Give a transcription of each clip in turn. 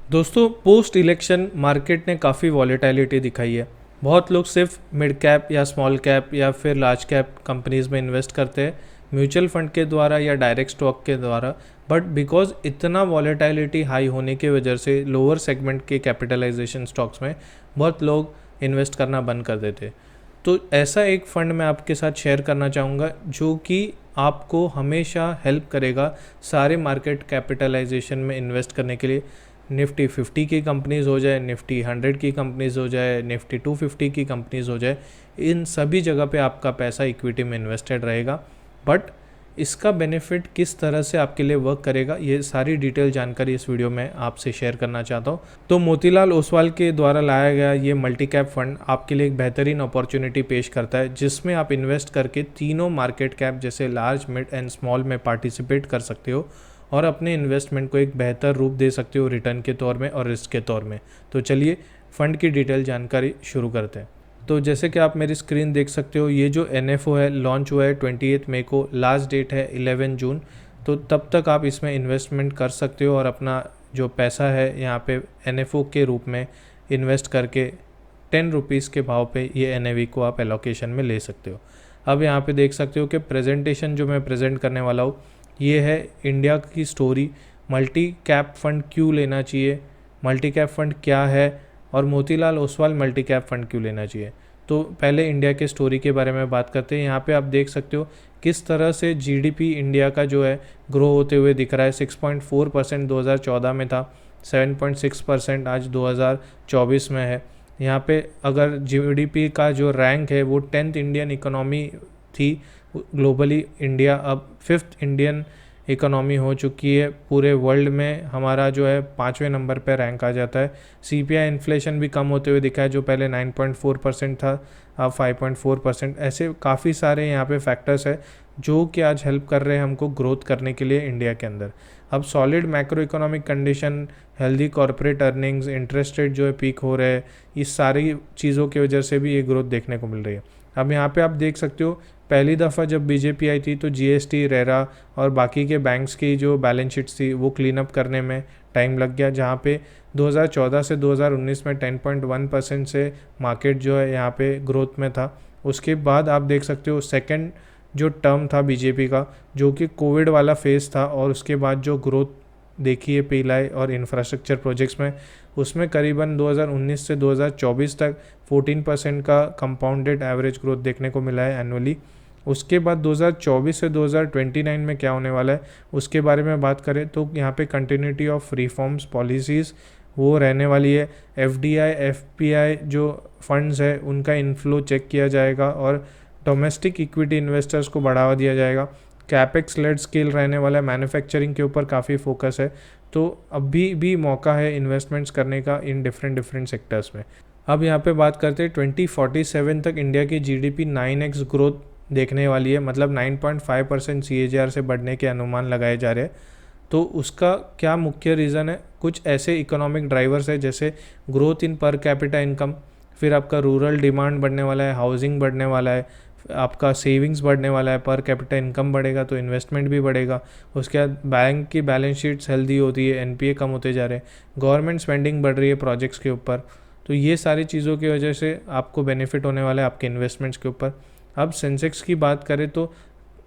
दोस्तों, post election market ने काफ़ी वॉलेटिलिटी दिखाई है। बहुत लोग सिर्फ मिड कैप या स्मॉल कैप या फिर लार्ज कैप कंपनीज में इन्वेस्ट करते हैं, म्यूचुअल फंड के द्वारा या डायरेक्ट स्टॉक के द्वारा। बट बिकॉज इतना वॉलेटिलिटी हाई होने की वजह से लोअर सेगमेंट के कैपिटलाइजेशन स्टॉक्स में बहुत लोग इन्वेस्ट करना बंद कर देते। तो ऐसा एक फ़ंड मैं आपके साथ शेयर करना चाहूँगा जो कि आपको हमेशा हेल्प करेगा सारे मार्केट कैपिटलाइजेशन में इन्वेस्ट करने के लिए। निफ्टी 50 की कंपनीज़ हो जाए, निफ्टी 100 की कंपनीज़ हो जाए, निफ्टी 250 की कंपनीज़ हो जाए, इन सभी जगह पे आपका पैसा इक्विटी में इन्वेस्टेड रहेगा। बट इसका बेनिफिट किस तरह से आपके लिए वर्क करेगा, ये सारी डिटेल जानकारी इस वीडियो में आपसे शेयर करना चाहता हूँ। तो मोतीलाल ओसवाल के द्वारा लाया गया ये मल्टी कैप फंड आपके लिए एक बेहतरीन अपॉर्चुनिटी पेश करता है, जिसमें आप इन्वेस्ट करके तीनों मार्केट कैप जैसे लार्ज, मिड एंड स्मॉल में पार्टिसिपेट कर सकते हो और अपने इन्वेस्टमेंट को एक बेहतर रूप दे सकते हो रिटर्न के तौर में और रिस्क के तौर में। तो चलिए फ़ंड की डिटेल जानकारी शुरू करते हैं। तो जैसे कि आप मेरी स्क्रीन देख सकते हो, ये जो NFO है लॉन्च हुआ है 28 मई को, लास्ट डेट है 11 जून। तो तब तक आप इसमें इन्वेस्टमेंट कर सकते हो और अपना जो पैसा है यहाँ पे NFO के रूप में इन्वेस्ट करके 10 रुपीज़ के भाव पे ये NAV को आप एलोकेशन में ले सकते हो। अब यहाँ पे देख सकते हो कि प्रेजेंटेशन जो मैं प्रेजेंट करने वाला हूँ ये है इंडिया की स्टोरी। मल्टी कैप फंड क्यों लेना चाहिए, मल्टी कैप फंड क्या है और Motilal Oswal multi cap fund क्यों लेना चाहिए। तो पहले इंडिया के स्टोरी के बारे में बात करते हैं। यहाँ पे आप देख सकते हो किस तरह से GDP इंडिया का जो है ग्रो होते हुए दिख रहा है। 6.4% 2014 में था, 7.6% आज 2024 में है। यहाँ पे अगर GDP का जो रैंक है वो 10th इंडियन इकोनॉमी थी ग्लोबली, इंडिया अब 5th इंडियन इकोनॉमी हो चुकी है। पूरे वर्ल्ड में हमारा जो है 5वें नंबर पे रैंक आ जाता है। CPI इन्फ्लेशन भी कम होते हुए दिखा है, जो पहले 9.4% था अब 5.4%। ऐसे काफ़ी सारे यहाँ पे फैक्टर्स है जो कि आज हेल्प कर रहे हैं हमको ग्रोथ करने के लिए इंडिया के अंदर। अब solid macro economic condition, healthy corporate earnings, interest rate जो है पीक हो रहे हैं, इस सारी चीज़ों की वजह से भी ये ग्रोथ देखने को मिल रही है। अब यहाँ पे आप देख सकते हो पहली दफ़ा जब BJP आई थी तो GST, रेरा और बाकी के बैंक्स की जो बैलेंस शीट्स थी वो क्लीन अप करने में टाइम लग गया, जहाँ पे 2014 से 2019 में 10.1% से मार्केट जो है यहाँ पे ग्रोथ में था। उसके बाद आप देख सकते हो सेकंड जो टर्म था BJP का, जो कि कोविड वाला फेज़ था, और उसके बाद जो ग्रोथ देखी है पीएलआई और इंफ्रास्ट्रक्चर प्रोजेक्ट्स में, उसमें करीबन 2019 से 2024 तक 14% का कंपाउंडेड एवरेज ग्रोथ देखने को मिला है एनुअली। उसके बाद 2024 से 2029 में क्या होने वाला है उसके बारे में बात करें तो यहाँ पे कंटिन्यूटी ऑफ रिफॉर्म्स पॉलिसीज़ वो रहने वाली है। FDI FPI जो फंड्स है उनका इन्फ्लो चेक किया जाएगा और डोमेस्टिक इक्विटी इन्वेस्टर्स को बढ़ावा दिया जाएगा। कैपेक्स लेड स्केल रहने वाला है, मैन्युफैक्चरिंग के ऊपर काफ़ी फोकस है। तो अभी भी मौका है इन्वेस्टमेंट्स करने का इन डिफरेंट सेक्टर्स में। अब यहाँ पे बात करते हैं 2047 तक इंडिया की GDP 9x ग्रोथ देखने वाली है, मतलब 9.5% CAGR से बढ़ने के अनुमान लगाए जा रहे हैं। तो उसका क्या मुख्य रीज़न है, कुछ ऐसे इकोनॉमिक ड्राइवर्स है जैसे growth in per capita income, फिर आपका रूरल डिमांड बढ़ने वाला है, हाउसिंग बढ़ने वाला है, आपका सेविंग्स बढ़ने वाला है, पर कैपिटा इनकम बढ़ेगा तो इन्वेस्टमेंट भी बढ़ेगा। उसके बाद बैंक की बैलेंस शीट्स हेल्दी होती है, NPA कम होते जा रहे हैं, गवर्नमेंट स्पेंडिंग बढ़ रही है प्रोजेक्ट्स के ऊपर। तो ये सारी चीज़ों की वजह से आपको बेनिफिट होने वाला है आपके इन्वेस्टमेंट्स के ऊपर। अब सेंसेक्स की बात करें तो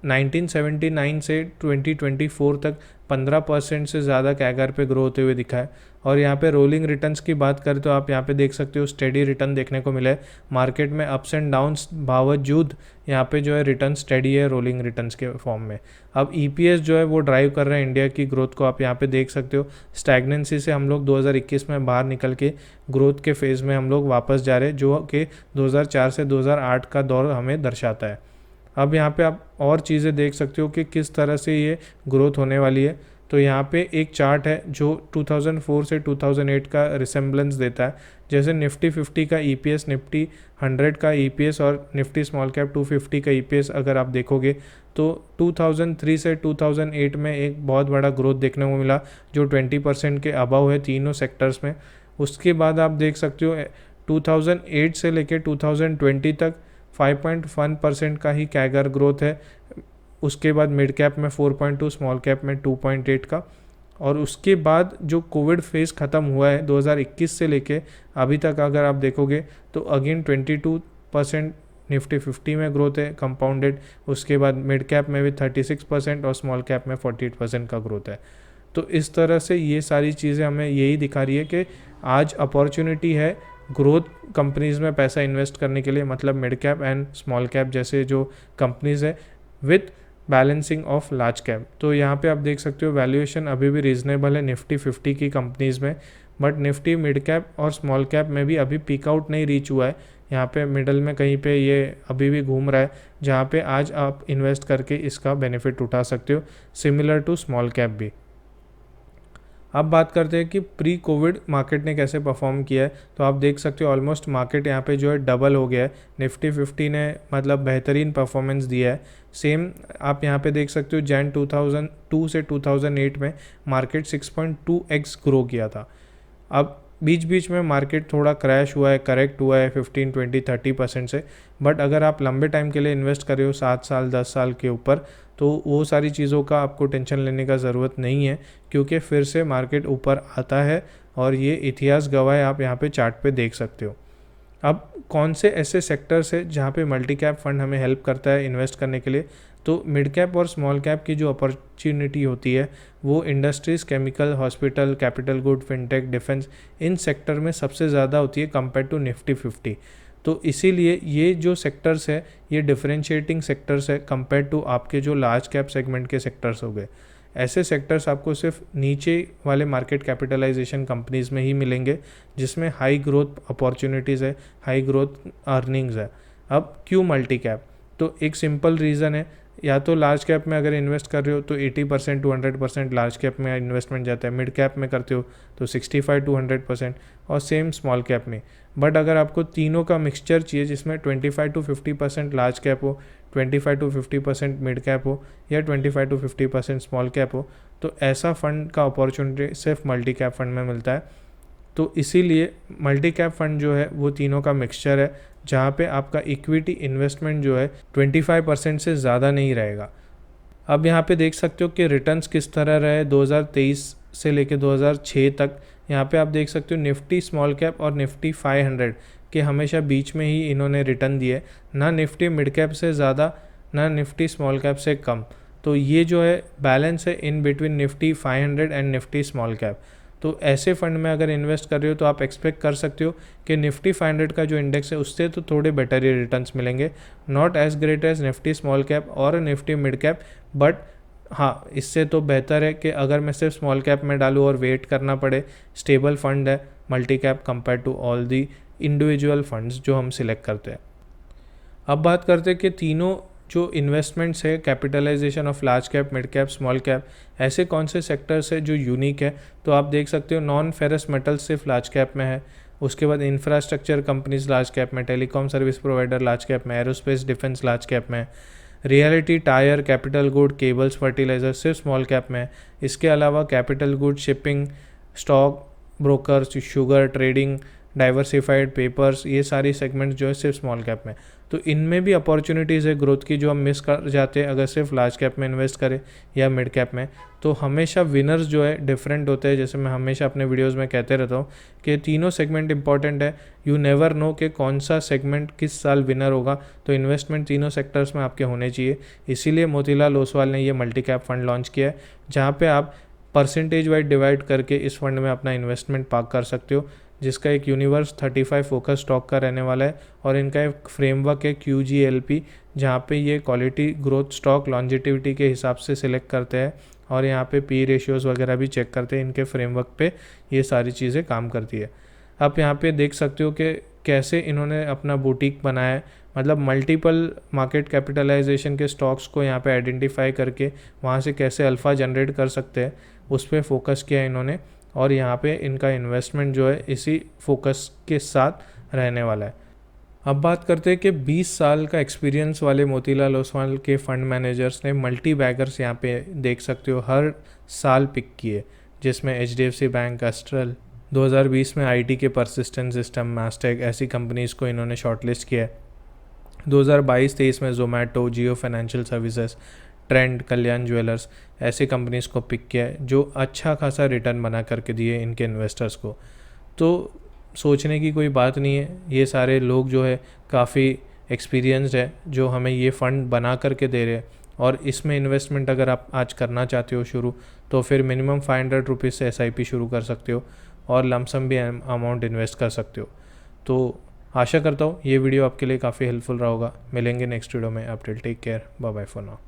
1979 से 2024 तक 15% से ज़्यादा कैगर पे ग्रो होते हुए दिखा है। और यहाँ पे रोलिंग रिटर्न्स की बात करें तो आप यहाँ पे देख सकते हो स्टेडी रिटर्न देखने को मिला है। मार्केट में अप्स एंड डाउन्स बावजूद यहाँ पे जो है रिटर्न स्टेडी है रोलिंग रिटर्न्स के फॉर्म में। अब EPS जो है वो ड्राइव कर रहे हैं इंडिया की ग्रोथ को, आप यहाँ पे देख सकते हो। स्टैग्नेंसी से हम लोग 2021 में बाहर निकल के ग्रोथ के फेज़ में हम लोग वापस जा रहे हैं, जो कि 2004 से 2008 का दौर हमें दर्शाता है। अब यहाँ पे आप और चीज़ें देख सकते हो कि किस तरह से ये ग्रोथ होने वाली है। तो यहाँ पे एक चार्ट है जो 2004 से 2008 का रिसेम्बलेंस देता है। जैसे निफ्टी 50 का EPS, निफ्टी 100 का EPS और निफ्टी स्मॉल कैप 250 का EPS अगर आप देखोगे तो 2003 से 2008 में एक बहुत बड़ा ग्रोथ देखने को मिला, जो 20% के अबव है तीनों सेक्टर्स में। उसके बाद आप देख सकते हो 2008 से लेकर 2020 तक 5.1% का ही कैगर ग्रोथ है। उसके बाद मिड कैप में 4.2, स्मॉल कैप में 2.8 का। और उसके बाद जो कोविड फेज़ ख़त्म हुआ है 2021 से लेके अभी तक अगर आप देखोगे तो अगेन 22% निफ्टी 50 में ग्रोथ है कंपाउंडेड। उसके बाद मिड कैप में भी 36% और स्मॉल कैप में 48% का ग्रोथ है। तो इस तरह से ये सारी चीज़ें हमें यही दिखा रही है कि आज अपॉर्चुनिटी है ग्रोथ कंपनीज़ में पैसा इन्वेस्ट करने के लिए, मतलब mid cap and small cap जैसे जो कंपनीज़ है with balancing of large cap. तो यहाँ पे आप देख सकते हो वैल्यूएशन अभी भी रीजनेबल है निफ्टी 50 की कंपनीज़ में, बट निफ्टी मिड कैप और स्मॉल कैप में भी अभी पीक आउट नहीं रीच हुआ है। यहाँ पे मिडल में कहीं पे ये अभी भी घूम रहा है, जहाँ पे आज आप इन्वेस्ट करके इसका बेनिफिट उठा सकते हो, सिमिलर टू स्मॉल कैप भी। अब बात करते हैं कि प्री कोविड मार्केट ने कैसे परफॉर्म किया है। तो आप देख सकते हो ऑलमोस्ट मार्केट यहाँ पे जो है डबल हो गया है। निफ्टी 50 ने मतलब बेहतरीन परफॉर्मेंस दिया है। सेम आप यहाँ पे देख सकते हो जैन 2002 से 2008 में मार्केट 6.2x ग्रो किया था। अब बीच बीच में मार्केट थोड़ा क्रैश हुआ है, करेक्ट हुआ है 15, 20, 30% से, बट अगर आप लंबे टाइम के लिए इन्वेस्ट कर रहे हो 7 साल 10 साल के ऊपर, तो वो सारी चीज़ों का आपको टेंशन लेने का ज़रूरत नहीं है, क्योंकि फिर से मार्केट ऊपर आता है और ये इतिहास गवाह आप यहाँ पे चार्ट पे देख सकते हो। अब कौन से ऐसे सेक्टर्स है जहाँ पे मल्टी कैप फंड हमें हेल्प करता है इन्वेस्ट करने के लिए? तो मिड कैप और स्मॉल कैप की जो अपॉर्चुनिटी होती है वो industries, chemical, hospital, capital good, fintech, defence, इन सेक्टर में सबसे ज़्यादा होती है कंपेयर टू निफ्टी 50। तो इसीलिए ये जो सेक्टर्स है ये डिफरेंशिएटिंग सेक्टर्स है कंपेयर टू आपके जो लार्ज कैप सेगमेंट के सेक्टर्स हो गए। ऐसे सेक्टर्स आपको सिर्फ नीचे वाले मार्केट कैपिटलाइजेशन कंपनीज़ में ही मिलेंगे जिसमें हाई ग्रोथ अपॉर्चुनिटीज़ है, हाई ग्रोथ अर्निंग्स है। अब क्यों मल्टी कैप? तो एक सिंपल रीज़न है, या तो लार्ज कैप में अगर इन्वेस्ट कर रहे हो तो 80% to 100% लार्ज कैप में इन्वेस्टमेंट जाता है, मिड कैप में करते हो तो 65 to 100%, और सेम स्मॉल कैप में। बट अगर आपको तीनों का मिक्सचर चाहिए जिसमें 25 to 50% लार्ज कैप हो, 25 to 50% मिड कैप हो, या 25 to 50% स्मॉल कैप हो, तो ऐसा फंड का अपॉर्चुनिटी सिर्फ मल्टी कैप फंड में मिलता है। तो इसीलिए मल्टी कैप फंड जो है वो तीनों का मिक्सचर है, जहाँ पे आपका इक्विटी इन्वेस्टमेंट जो है 25% से ज़्यादा नहीं रहेगा। अब यहाँ पे देख सकते हो कि रिटर्न्स किस तरह रहे 2023 से लेके 2006 तक। यहाँ पे आप देख सकते हो निफ्टी स्मॉल कैप और निफ्टी 500 के हमेशा बीच में ही इन्होंने रिटर्न दिए, ना निफ्टी मिड कैप से ज़्यादा ना निफ्टी स्मॉल कैप से कम। तो ये जो है बैलेंस है in between Nifty 500 and Nifty small cap. तो ऐसे फंड में अगर इन्वेस्ट कर रहे हो तो आप एक्सपेक्ट कर सकते हो कि निफ्टी 500 का जो इंडेक्स है उससे तो थोड़े बेटर ही रिटर्न्स मिलेंगे, not as great as Nifty small cap और निफ्टी मिड कैप, बट हाँ इससे तो बेहतर है कि अगर मैं सिर्फ स्मॉल कैप में डालूँ और वेट करना पड़े। स्टेबल फंड है multi cap compare to all the individual funds जो हम सिलेक्ट करते हैं। अब बात करते हैं कि तीनों जो इन्वेस्टमेंट्स है, capitalisation of large cap, mid cap, small cap, ऐसे कौन से सेक्टर्स है जो यूनिक है। तो आप देख सकते हो नॉन फेरस मेटल सिर्फ लार्ज कैप में है, उसके बाद इंफ्रास्ट्रक्चर कंपनीज लार्ज कैप में, telecom service provider large cap में, एरोस्पेस डिफेंस लार्ज कैप में, reality, tyre, capital good, cables, fertiliser सिर्फ स्मॉल कैप में। इसके अलावा capital good, shipping, stock brokers, sugar trading, diversified papers, ये सारी सेगमेंट्स जो है सिर्फ स्मॉल कैप में। तो इनमें भी अपॉर्चुनिटीज़ है ग्रोथ की जो हम मिस कर जाते हैं अगर सिर्फ लार्ज कैप में इन्वेस्ट करें या मिड कैप में। तो हमेशा विनर्स जो है डिफरेंट होते हैं, जैसे मैं हमेशा अपने वीडियोस में कहते रहता हूँ कि तीनों सेगमेंट इंपॉर्टेंट है। यू नेवर नो कि कौन सा सेगमेंट किस साल विनर होगा, तो इन्वेस्टमेंट तीनों सेक्टर्स में आपके होने चाहिए। इसीलिए मोतीलाल ओसवाल ने ये मल्टी कैप फंड लॉन्च किया है, जहाँ पर आप परसेंटेज वाइज डिवाइड करके इस फंड में अपना इन्वेस्टमेंट पार्क कर सकते हो, जिसका एक यूनिवर्स 35 फोकस स्टॉक का रहने वाला है, और इनका एक फ्रेमवर्क है QGLP, जहाँ पे ये क्वालिटी ग्रोथ स्टॉक लॉन्जिटिविटी के हिसाब से सिलेक्ट करते हैं, और यहाँ पे पी रेशियोज़ वगैरह भी चेक करते हैं। इनके फ्रेमवर्क पे ये सारी चीज़ें काम करती है। आप यहाँ पे देख सकते हो कि कैसे इन्होंने अपना बुटीक बनाया है, मतलब मल्टीपल मार्केट कैपिटलाइजेशन के स्टॉक्स को यहाँ पे आइडेंटिफाई करके वहाँ से कैसे अल्फ़ा जनरेट कर सकते हैं उस पर फोकस किया है इन्होंने, और यहाँ पे इनका इन्वेस्टमेंट जो है इसी फोकस के साथ रहने वाला है। अब बात करते हैं कि 20 साल का एक्सपीरियंस वाले मोतीलाल ओसवाल के फंड मैनेजर्स ने मल्टी बैगर्स यहाँ पे देख सकते हो हर साल पिक किए, जिसमें HDFC बैंक, एस्ट्रल, 2020 में IT के परसिस्टेंट सिस्टम, मास्टेक, ऐसी कंपनीज़ को इन्होंने शॉर्टलिस्ट किया है। 2022-23 में जोमेटो, जियो फाइनेंशियल सर्विसेज, ट्रेंड, कल्याण ज्वेलर्स, ऐसे कंपनीज़ को पिक किया है जो अच्छा खासा रिटर्न बना करके दिए इनके इन्वेस्टर्स को। तो सोचने की कोई बात नहीं है, ये सारे लोग जो है काफ़ी एक्सपीरियंस्ड है जो हमें ये फ़ंड बना करके दे रहे हैं। और इसमें इन्वेस्टमेंट अगर आप आज करना चाहते हो शुरू, तो फिर मिनिमम 500 रुपीज़ से SIP शुरू कर सकते हो और लमसम भी अमाउंट इन्वेस्ट कर सकते हो। तो आशा करता हूँ ये वीडियो आपके लिए काफ़ी हेल्पफुल रहा होगा। मिलेंगे नेक्स्ट वीडियो में। आप take care, bye bye for now.